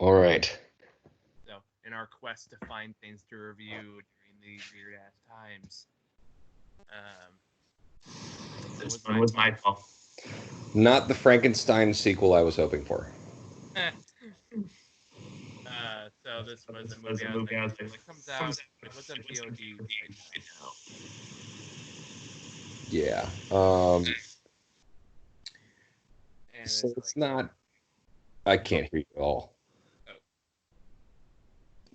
All right. So, in our quest to find things to review during these weird ass times, um, this one was my fault. Not the Frankenstein sequel I was hoping for. So this was a movie I was like, well, it comes out, like, what's on VOD right now? Yeah. And So it's it's like, not. I oh, can't hear you at all. oh,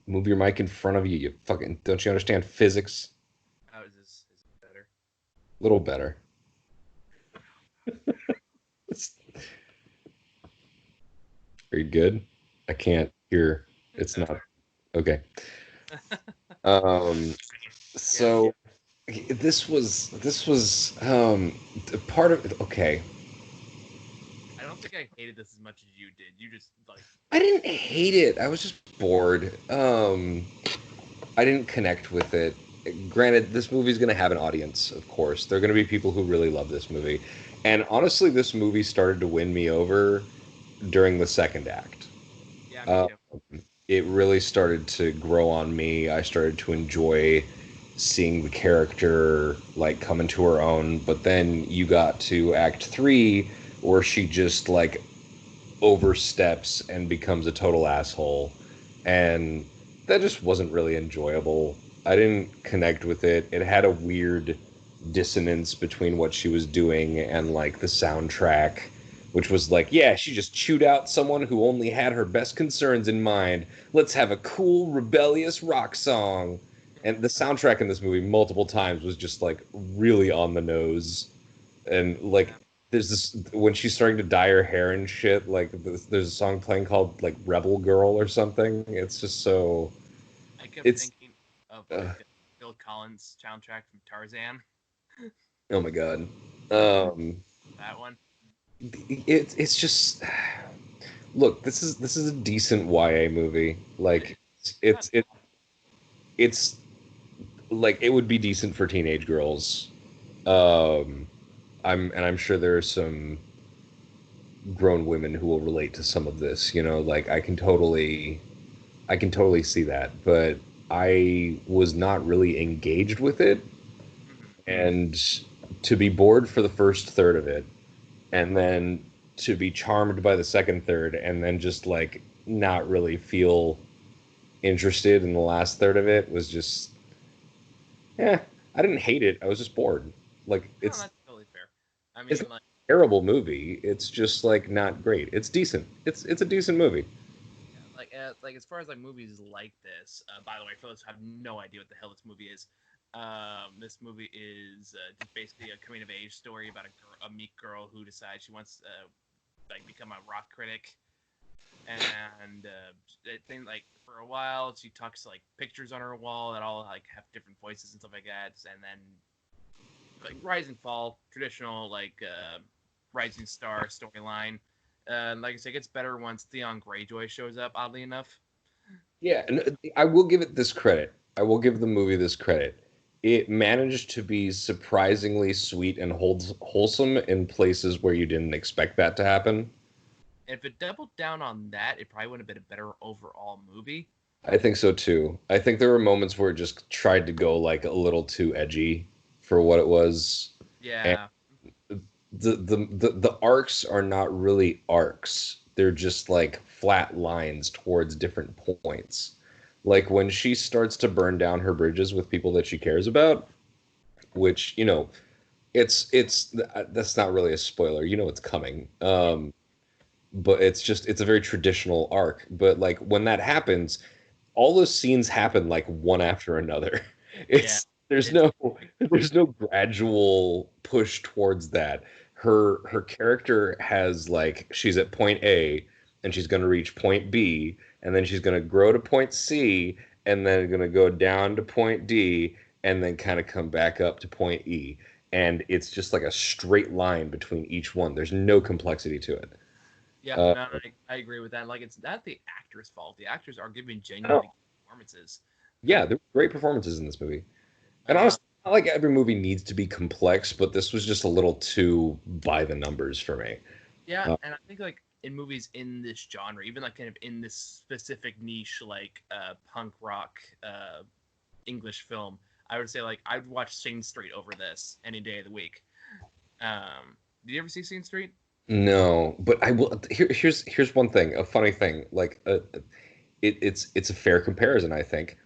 Move your mic in front of you. You fucking don't you understand physics? how is it better? A little better. Are you good? I can't hear. It's not okay. Um. Yeah, So this was part of okay. I don't think I hated this as much as you did. You just like, I didn't hate it. I was just bored. I didn't connect with it. Granted, this movie's going to have an audience, of course. There are going to be people who really love this movie. And honestly, this movie started to win me over during the second act. yeah, me Uh, too. it really started to grow on me. I started to enjoy seeing the character like come into her own. But then you got to Act Three, where she just like oversteps and becomes a total asshole. And that just wasn't really enjoyable. I didn't connect with it. It had a weird dissonance between what she was doing and like the soundtrack, which was like, yeah, she just chewed out someone who only had her best concerns in mind. Let's have a cool, rebellious rock song. And the soundtrack in this movie multiple times was just like really on the nose. And like Yeah, there's this when she's starting to dye her hair and shit. Like there's a song playing called like Rebel Girl or something. It's just so I kept it's thinking of uh, like Phil Collins soundtrack from Tarzan. oh my god. That Um, one. it's just look. This is a decent YA movie. Like It's not it's it it's like it would be decent for teenage girls. Um, I'm sure there are some grown women who will relate to some of this. You know, like I can totally see that, but I was not really engaged with it, hmm and to be bored for the first third of it, and then to be charmed by the second third, and then just like not really feel interested in the last third of it was just, yeah. I didn't hate it. I was just bored. Like No, it's that's totally fair. I it's mean, not like, a terrible movie. It's just like not great. It's decent. It's a decent movie. yeah, like as far as like movies like this. By the way, for those who have no idea what the hell this movie is, this movie is just basically a coming of age story about a meek girl who decides she wants to like become a rock critic, and I think like for a while she talks to like pictures on her wall that all like have different voices and stuff like that, and then like rise and fall, traditional like rising star storyline. Like I said, it gets better once Theon Greyjoy shows up. Oddly enough, Yeah, and I will give it this credit. I will give the movie this credit. It managed to be surprisingly sweet and wholesome in places where you didn't expect that to happen. if it doubled down on that, it probably would have been a better overall movie. I think so too. I think there were moments where it just tried to go like a little too edgy for what it was. And Yeah, the arcs are not really arcs. They're just like flat lines towards different points. Like when she starts to burn down her bridges with people that she cares about, which, it's that's not really a spoiler. You know it's coming. But it's a very traditional arc. But like when that happens, all those scenes happen like one after another. yeah, It's there's it's no quick. there's no gradual push towards that. Her character has like she's at point A and she's going to reach point B and then she's going to grow to point C and then going to go down to point D and then kind of come back up to point E. And it's just like a straight line between each one. There's no complexity to it. Yeah, Uh, no, I agree with that. Like, it's not the actor's fault. The actors are giving no, genuinely good performances. yeah, there were great performances in this movie. And Uh, honestly, not like every movie needs to be complex, but this was just a little too by the numbers for me. yeah, Uh, and I think like in movies in this genre, even like kind of in this specific niche, like punk rock English film, I would say like I'd watch Sing Street over this any day of the week. Did you ever see Sing Street? No, but I will. Here's one thing, a funny thing. Like, it's a fair comparison, I think.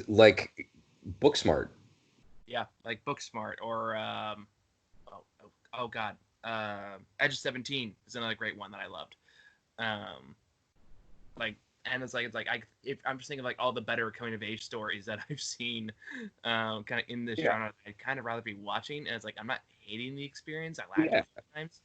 Like, Booksmart. Yeah, like Booksmart or oh god, Edge of 17 is another great one that I loved. Um, like and it's like I if I'm just thinking of like all the better coming of age stories that I've seen, kind of in this Yeah, genre. I'd kind of rather be watching, and it's like I'm not hating the experience. I laughed yeah, a few times,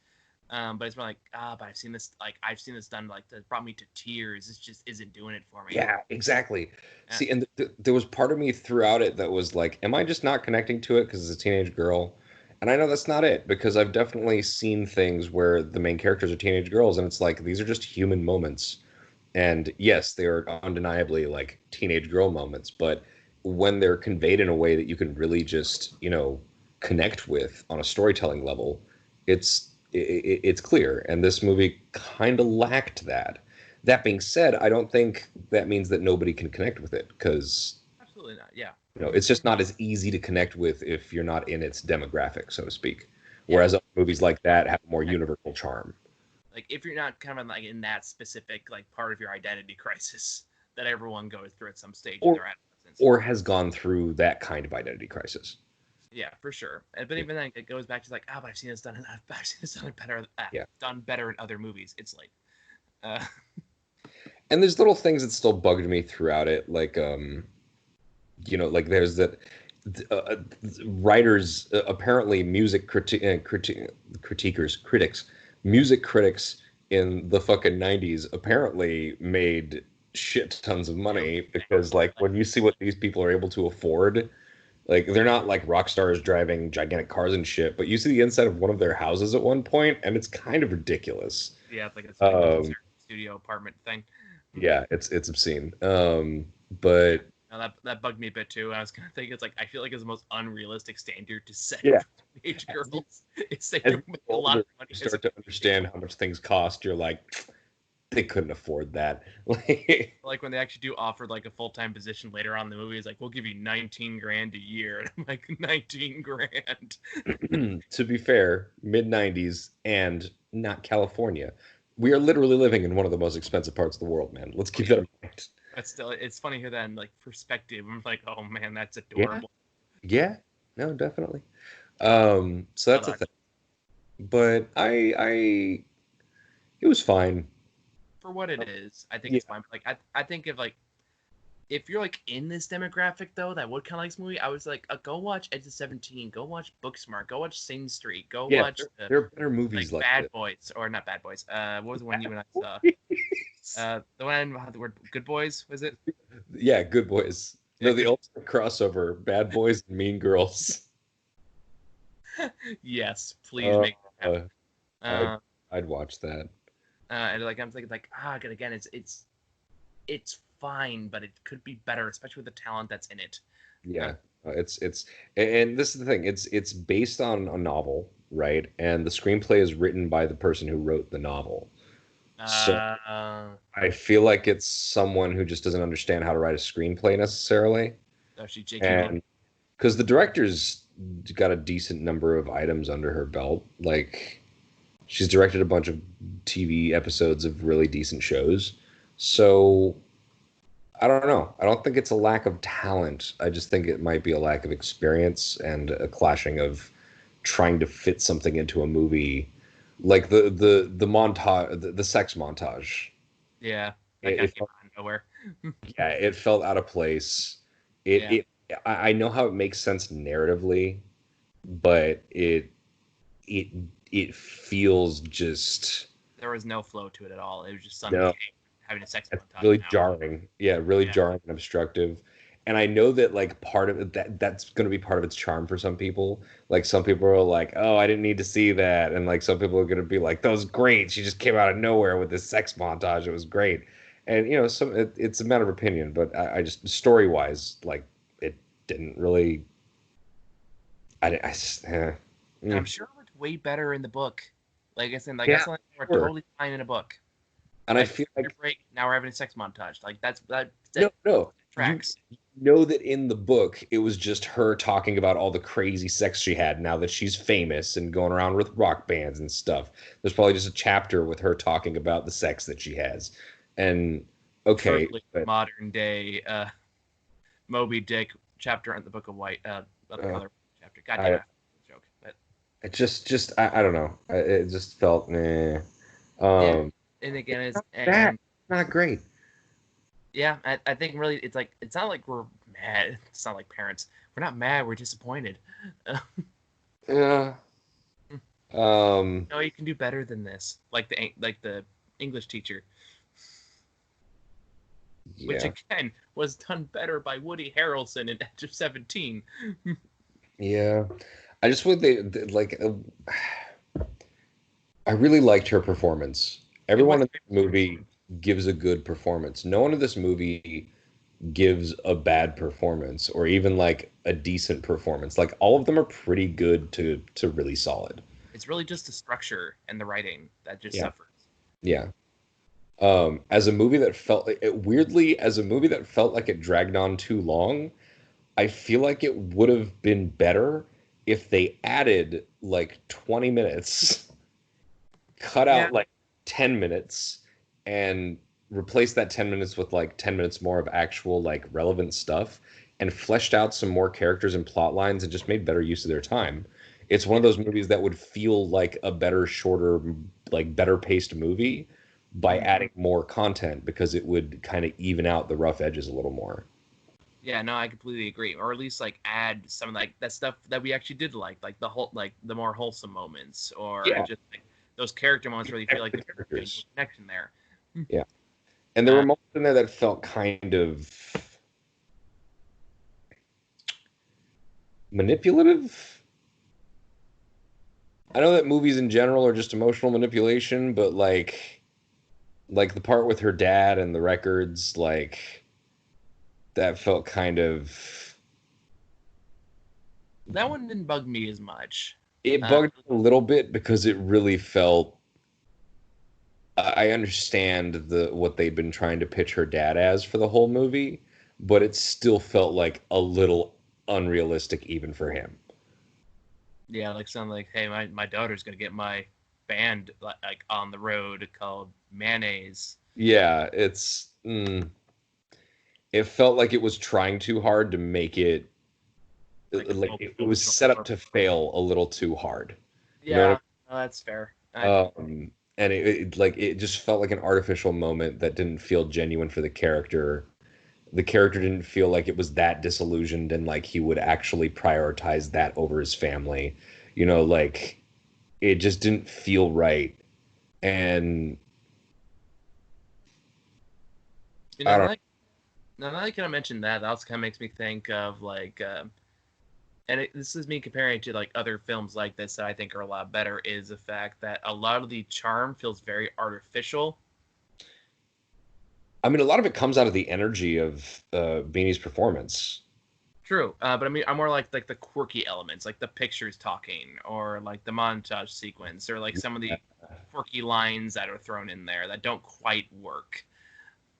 but it's been like but I've seen this done like that brought me to tears. It just isn't doing it for me. yeah, exactly. Uh, See, and there was part of me throughout it that was like, am I just not connecting to it because it's a teenage girl? And I know that's not it because I've definitely seen things where the main characters are teenage girls, and it's like these are just human moments. And yes, they are undeniably like teenage girl moments, but when they're conveyed in a way that you can really just, connect with on a storytelling level, it's clear. And this movie kind of lacked that. That being said, I don't think that means that nobody can connect with it because Absolutely not. Yeah, it's just not as easy to connect with if you're not in its demographic, so to speak. yeah. Whereas other movies like that have more universal charm. Like if you're not kind of like in that specific like part of your identity crisis that everyone goes through at some stage in Or their adolescence. or has gone through that kind of identity crisis. Yeah, for sure. But even then, it goes back to like, but I've seen this done. I've seen this done better. Yeah. Done better in other movies. It's like, uh, And there's little things that still bugged me throughout it, like like there's that uh, writers, apparently music critics in the fucking 90s apparently made shit tons of money because like when you see what these people are able to afford, like they're not like rock stars driving gigantic cars and shit, but you see the inside of one of their houses at one point and it's kind of ridiculous. yeah, it's like a Um, studio apartment thing. yeah, it's obscene. But Now that bugged me a bit too. I was kind of thinking it's like I feel like it's the most unrealistic standard to set yeah, for teenage girls. It's they as you make get a lot older, of money you as a start to understand how much things cost. You're like, they couldn't afford that. Like, like when they actually do offer like a full-time position later on in the movie. It's like we'll give you 19 grand a year, and I'm like 19 grand. to be fair, mid 90s and not California. We are literally living in one of the most expensive parts of the world, man. Let's keep that in mind. But still, it's funny here that in like perspective. I'm like, oh man, that's Yeah, adorable. yeah, no, definitely. So that's a Hold thing. But it was fine. for what it is, I think Yeah, it's fine. Like I think if you're like in this demographic though, that would kind of like this movie, I was like, go watch Edge of 17, go watch Booksmart, go watch Sing Street, go yeah, watch there are better like movies like Bad this. Boys or not Bad Boys. What was the one you and I saw? Boys. The one the word Good Boys was it? Yeah, Good Boys. Yeah, No, the Good. ultimate crossover: Bad Boys and Mean Girls. Yes, please Uh, make it happen. I'd Uh, I'd watch that. and like I'm thinking like again it's fine, but it could be better, especially with the talent that's in it. Uh, Yeah, and this is the thing. It's based on a novel, right? And the screenplay is written by the person who wrote the novel. So uh, I feel like it's someone who just doesn't understand how to write a screenplay necessarily. Actually, J.K. Rowling. And because the director's got a decent number of items under her belt, like she's directed a bunch of TV episodes of really decent shows. So I don't know. I don't think it's a lack of talent. I just think it might be a lack of experience and a clashing of trying to fit something into a movie, like the montage, the sex montage. Yeah, that It, kind of it came felt, out of nowhere. yeah, it felt out of place. It Yeah, it I know how it makes sense narratively, but it it feels just there was no flow to it at all. It was just some no. kid having a sex It's montage really now. jarring. Yeah, really Yeah, jarring and obstructive. And I know that like part of it that's going to be part of its charm for some people. Like some people are like, "Oh, I didn't need to see that," and like some people are going to be like, "That was great. She just came out of nowhere with this sex montage. It was great." And it's a matter of opinion, but I just story wise, like it didn't really. I and I'm mm. sure it looked way better in the book. Like I said, like Yeah, that's something we're sure. totally fine in a book. And I Like feel like break, now we're having a sex montage. Like that's no, it. no. You Tracks. know that in the book it was just her talking about all the crazy sex she had now that she's famous and going around with rock bands and stuff. There's probably just a chapter with her talking about the sex that she has. And okay, Truly but modern day Moby Dick chapter in the Book of White of the uh, color chapter. God damn I it, joke. But it just I don't know. It just felt meh. yeah, Um, and again is bad, and not great. yeah, I think really it's not like we're mad. It's not like parents. We're not mad. We're disappointed. Yeah. Um, No, you can do better than this. Like the English teacher, which yeah. again was done better by Woody Harrelson in Edge of 17. Yeah. I just would like I really liked her performance. It was Everyone in great this movie gives a good performance. No one in this movie gives a bad performance or even like a decent performance. Like all of them are pretty good to really solid. It's really just the structure and the writing that just Yeah. suffers. Yeah. As a movie that felt weirdly as a movie that felt like it dragged on too long, I feel like it would have been better if they added like 20 minutes, cut Yeah, out like 10 minutes, and replace that 10 minutes with like 10 minutes more of actual like relevant stuff and fleshed out some more characters and plot lines and just made better use of their time. It's one yeah, of those movies that would feel like a better, shorter, like better paced movie by mhm. adding more content because it would kind of even out the rough edges a little more. Yeah. No, I completely agree. Or at least like add some of like that stuff that we actually did like the whole like the more wholesome moments, or Yeah, just like those character moments where you feel like the there's a genuine characters. connection there. Yeah. And there were Uh, moments in there that felt kind of manipulative. I know that movies in general are just emotional manipulation, but like the part with her dad and the records, like that felt kind of that one didn't bug me as much. it Uh, bugged me a little bit because it really felt I understand the what they've been trying to pitch her dad as for the whole movie, but it still felt like a little unrealistic even for him. yeah, like something like, hey, my daughter's gonna get my band like on the road called Mayonnaise. Yeah, it felt like it was trying too hard to make it Like a like full it was promotional set up for. to fail a little too hard. You know what Yeah, no, that's fair. I mean? And like it just felt like an artificial moment that didn't feel genuine for the character. The character didn't feel like it was that disillusioned and like he would actually prioritize that over his family. Like it just didn't feel right. And You I know, don't like now that I kind of mentioned that, that also kind of makes me think of like, this is me comparing it to like other films like this that I think are a lot better. Is the fact that a lot of the charm feels very artificial. I mean a lot of it comes out of the energy of Beanie's performance. True, but I mean, I'm more like the quirky elements, like the pictures talking, or like the montage sequence, or like some of the quirky lines that are thrown in there that don't quite work.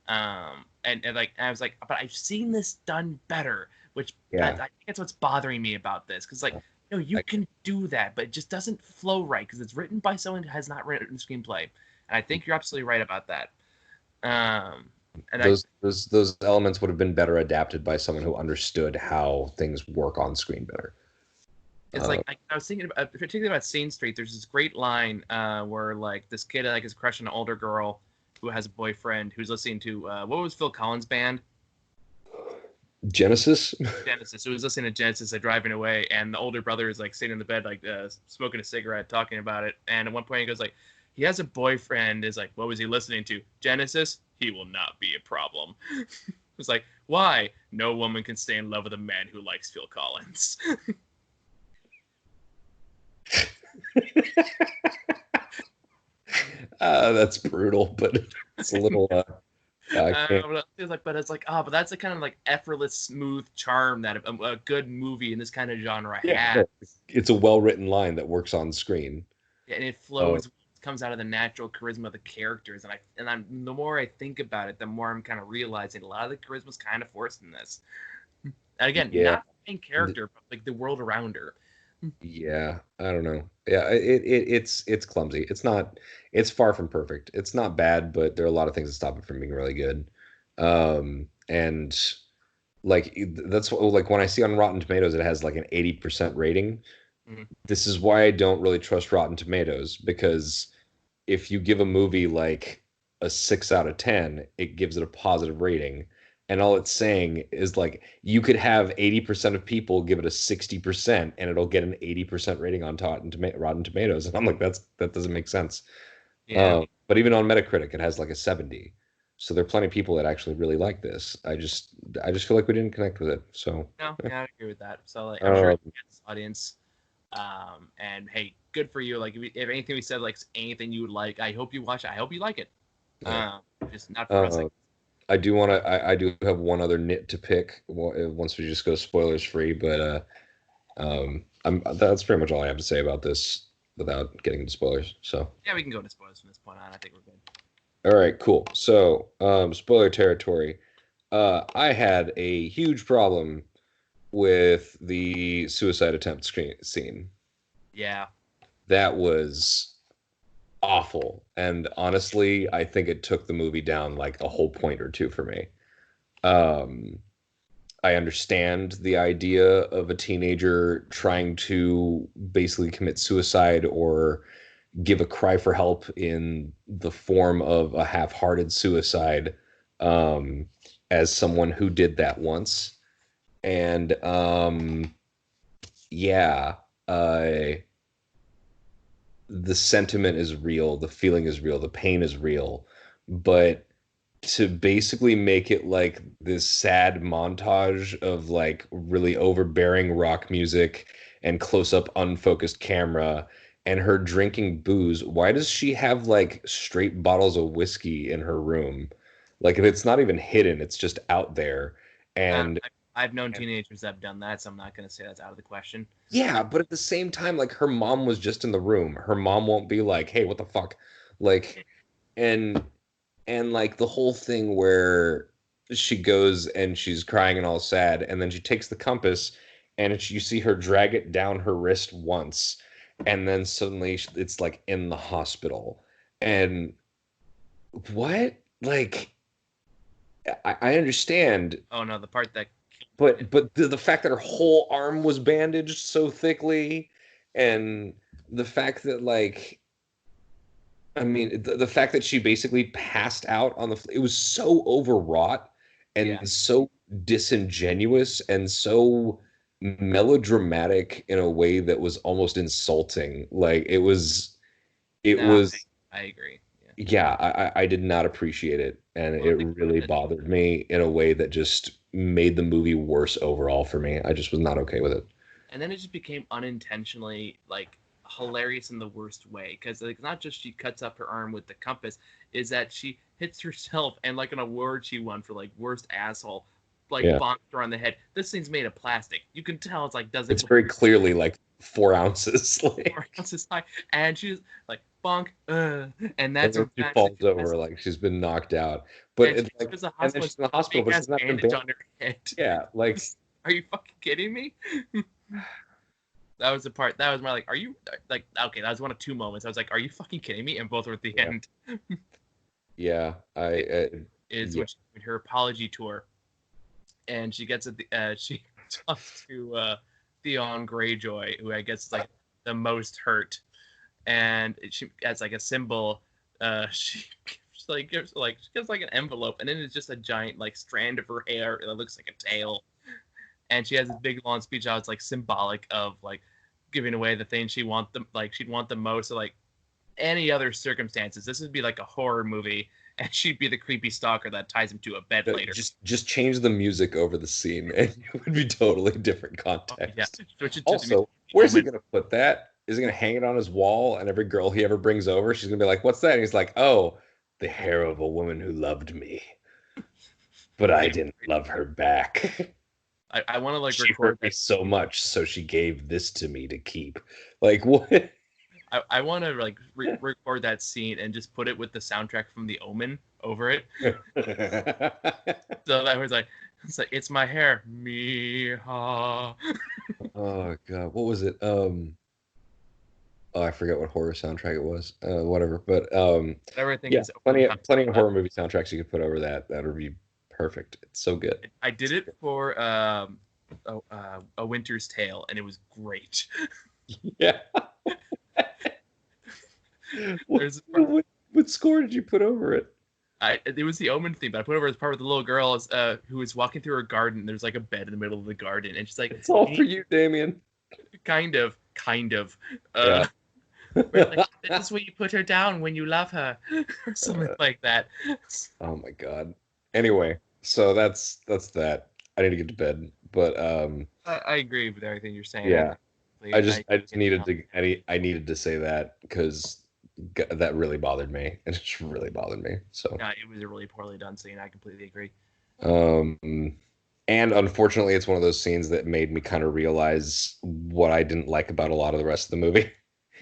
And like I was like, but I've seen this done better, which that Yeah. I think that's what's bothering me about this, because like, you I, can do that, but it just doesn't flow right because it's written by someone who has not written a screenplay, and I think you're absolutely right about that. Um, and I those elements would have been better adapted by someone who understood how things work on screen better. It's Uh, like I was thinking about, particularly about Scene Street. There's this great line where like this kid like is crushing an older girl who has a boyfriend who's listening to what was Phil Collins' band? Genesis. Genesis. Who was listening to Genesis, like driving away, and the older brother is like sitting in the bed, like smoking a cigarette, talking about it. And at one point he goes like, he has a boyfriend. Is like, what was he listening to? Genesis. He will not be a problem. It's like, why? No woman can stay in love with a man who likes Phil Collins. That's brutal, but it's a little. I can't. But it's like, but that's a kind of like effortless, smooth charm that a good movie in this kind of genre Yeah, has, no, it's a well written line that works on screen. and it Uh, flows comes out of the natural charisma of the characters, and I'm the more I think about it, the more I'm kind of realizing a lot of the charisma's kind of forced in this. And again, Yeah. not the main character, but like the world around her. Yeah, I don't know. Yeah, it's clumsy. It's far from perfect. It's not bad, but there are a lot of things that stop it from being really good. And like that's like when I see on Rotten Tomatoes it has like an 80% rating. Mhm. This is why I don't really trust Rotten Tomatoes, because if you give a movie like a 6 out of 10, it gives it a positive rating. And all it's saying is like you could have 80% of people give it a 60% and it'll get an 80% rating on Rotten Tomatoes. And I'm like, that doesn't make sense. Yeah. But even on Metacritic, it has like a 70. So there are plenty of people that actually really like this. I just feel like we didn't connect with it. So No, eh. yeah, I agree with that. So like, I'm sure um, it gets audience. And hey, good for you. Like, if anything we said, like anything you would like, I hope you watch it. I hope you like it. yeah. Um, just not for us. Like, Uh, I do have one other nit to pick once we just go spoilers free, but that's pretty much all I have to say about this without getting into spoilers. So, yeah, we can go into spoilers from this point on. I think we're good. all right, cool. So, spoiler territory. I had a huge problem with the suicide attempt scene. Yeah. That was awful, and honestly, I think it took the movie down like a whole point or two for me. Um, I understand the idea of a teenager trying to basically commit suicide or give a cry for help in the form of a half-hearted suicide, um, as someone who did that once. And yeah, uh, the sentiment is real, the feeling is real, the pain is real, but to basically make it like this sad montage of like really overbearing rock music and close up unfocused camera and her drinking booze. Why does she have like straight bottles of whiskey in her room? Like if it's not even hidden, it's just out there. Uh, And I've known teenagers that have done that, so I'm not going to say that's out of the question. yeah, but at the same time, like her mom was just in the room. Her mom won't be like, "Hey, what the fuck?" Like, and like the whole thing where she goes and she's crying and all sad, and then she takes the compass and you see her drag it down her wrist once, and then suddenly it's like in the hospital. And what? Like, I understand, Oh no, the part that but the fact that her whole arm was bandaged so thickly, and the fact that like I mean, the fact that she basically passed out on it was so overwrought yeah. and so disingenuous and so melodramatic in a way that was almost insulting. Like it No, was, I agree. Yeah. yeah, I did not appreciate it. And Well, it really bothered me in a way that just made the movie worse overall for me. I just was not okay with it. and then it just became unintentionally like hilarious in the worst way because like not just she cuts up her arm with the compass, is that she hits herself and like an award she won for like worst asshole, like Yeah. bonked her on the head. This thing's made of plastic. You can tell it's like It's doesn't very clearly like 4 ounces. four Like, ounces high, and she's like bonk, and and that's then her she reaction. falls over like she's been knocked out. But And she it's like, goes to the and then hospital, she's in the hospital, big but ass she's not been bandage banned. on her head. Yeah, like Are you fucking kidding me? That was the part that was more like, are you like okay? That was one of two moments. I was like, are you fucking kidding me? And both were at the yeah, end. yeah. It is Yeah, when she did her apology tour, and she gets she talks to Theon Greyjoy, who I guess is like the most hurt, and she as like a symbol, she she gives like an envelope, and then it's just a giant like strand of her hair that looks like a tail, and she has this big long speech how it's like symbolic of like giving away the thing she'd want the most. So like any other circumstances, this would be like a horror movie, and she'd be the creepy stalker that ties him to a bed later. just change the music over the scene, and it would be totally different Oh, yeah, context. switch it to the Also, where's he moment. gonna put that? Is he gonna hang it on his wall, and every girl he ever brings over, she's gonna be like, "What's that?" And he's like, "Oh, the hair of a woman who loved me, but I Yeah, didn't love her back." I want to like She record hurt me that. so much, so she gave this to me to keep. Like what? I want to like record that scene and just put it with the soundtrack from The Omen over it. So that was like, it's my hair, Miha. Oh god, what was it? Oh, I forget what horror soundtrack it was. Whatever, but Everything yeah, is over the top. plenty of horror movie soundtracks you could put over that. That would be perfect. It's so good. I did it for A Winter's Tale, and it was great. Yeah. What score did you put over it? It was the Omen theme, but I put over as part of the little girl who was walking through her garden. There's like a bed in the middle of the garden, and she's like, "It's all for you, Damien." Kind of. Yeah. Like, this is where you put her down when you love her, or something like that. Oh my god. Anyway, so that's that. I need to get to bed, but I agree with everything you're saying. yeah. I just needed to. I needed to say that because that really bothered me. It just really bothered me. So Yeah, it was a really poorly done scene. I completely agree. And unfortunately, it's one of those scenes that made me kind of realize what I didn't like about a lot of the rest of the movie.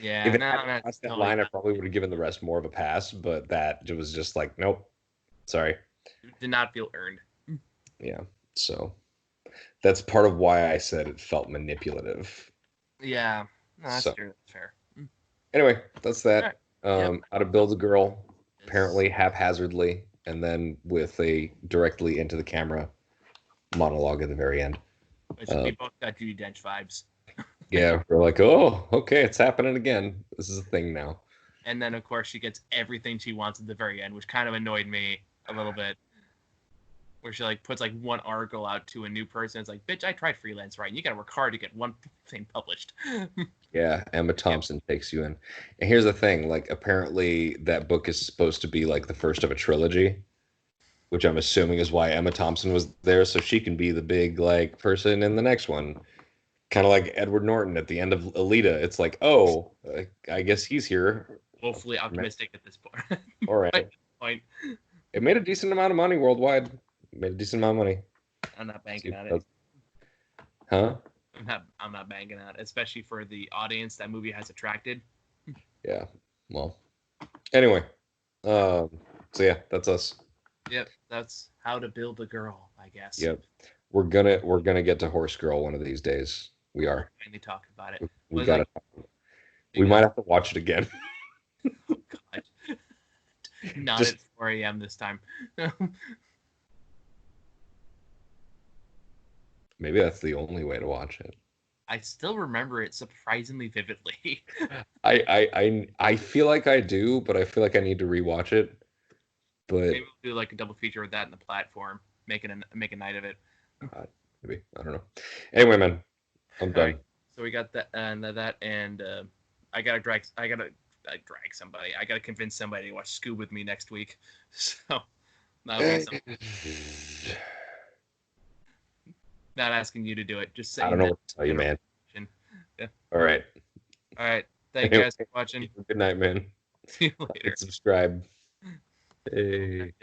Yeah, If it no, hadn't that's crossed that totally line, I fine. probably would have given the rest more of a pass, but that was just like, nope, sorry. It did not feel earned. Yeah, so that's part of why I said it felt manipulative. Yeah, no, that's So true. That's fair. anyway, that's All that. right. Yep. How to build a girl, This, apparently haphazardly, and then with a directly into the camera monologue at the very end. which Uh, we both got Judi Dench vibes. yeah, we're like, oh, okay, it's happening again. This is a thing now. And then, of course, she gets everything she wants at the very end, which kind of annoyed me a little bit. Where she like puts like one article out to a new person. It's like, bitch, I tried freelance writing. You got to work hard to get one thing published. Yeah, Emma Thompson takes you in. And here's the thing, like apparently that book is supposed to be like the first of a trilogy, which I'm assuming is why Emma Thompson was there so she can be the big like person in the next one. Kind of like Edward Norton at the end of Alita. It's like, oh, I guess he's here. Woefully optimistic at this point. All right. Point. It made a decent amount of money worldwide. It made a decent amount of money. I'm not banking on it. Huh? I'm not banking on it, especially for the audience that movie has attracted. Yeah. Well. Anyway. So yeah, that's us. Yep, that's how to build a girl, I guess. Yep. We're gonna get to Horse Girl one of these days. We are. Finally talk about it. We gotta. Like, we might have to watch it again. Oh God. Not Just, at 4 a.m. this time. maybe that's the only way to watch it. I still remember it surprisingly vividly. I feel like I do, but I feel like I need to rewatch it. But Maybe we'll do like a double feature with that in the platform. Make a night of it. maybe I don't know. Anyway, man, I'm done. Right. So we got that and I gotta drag somebody. I gotta convince somebody to watch Scoob with me next week. So that'll be something. Not asking you to do it. Just saying. I don't know what to tell you, man. Yeah. All right. All right. Thank you guys for watching. Good night, man. See you later. Subscribe. Hey.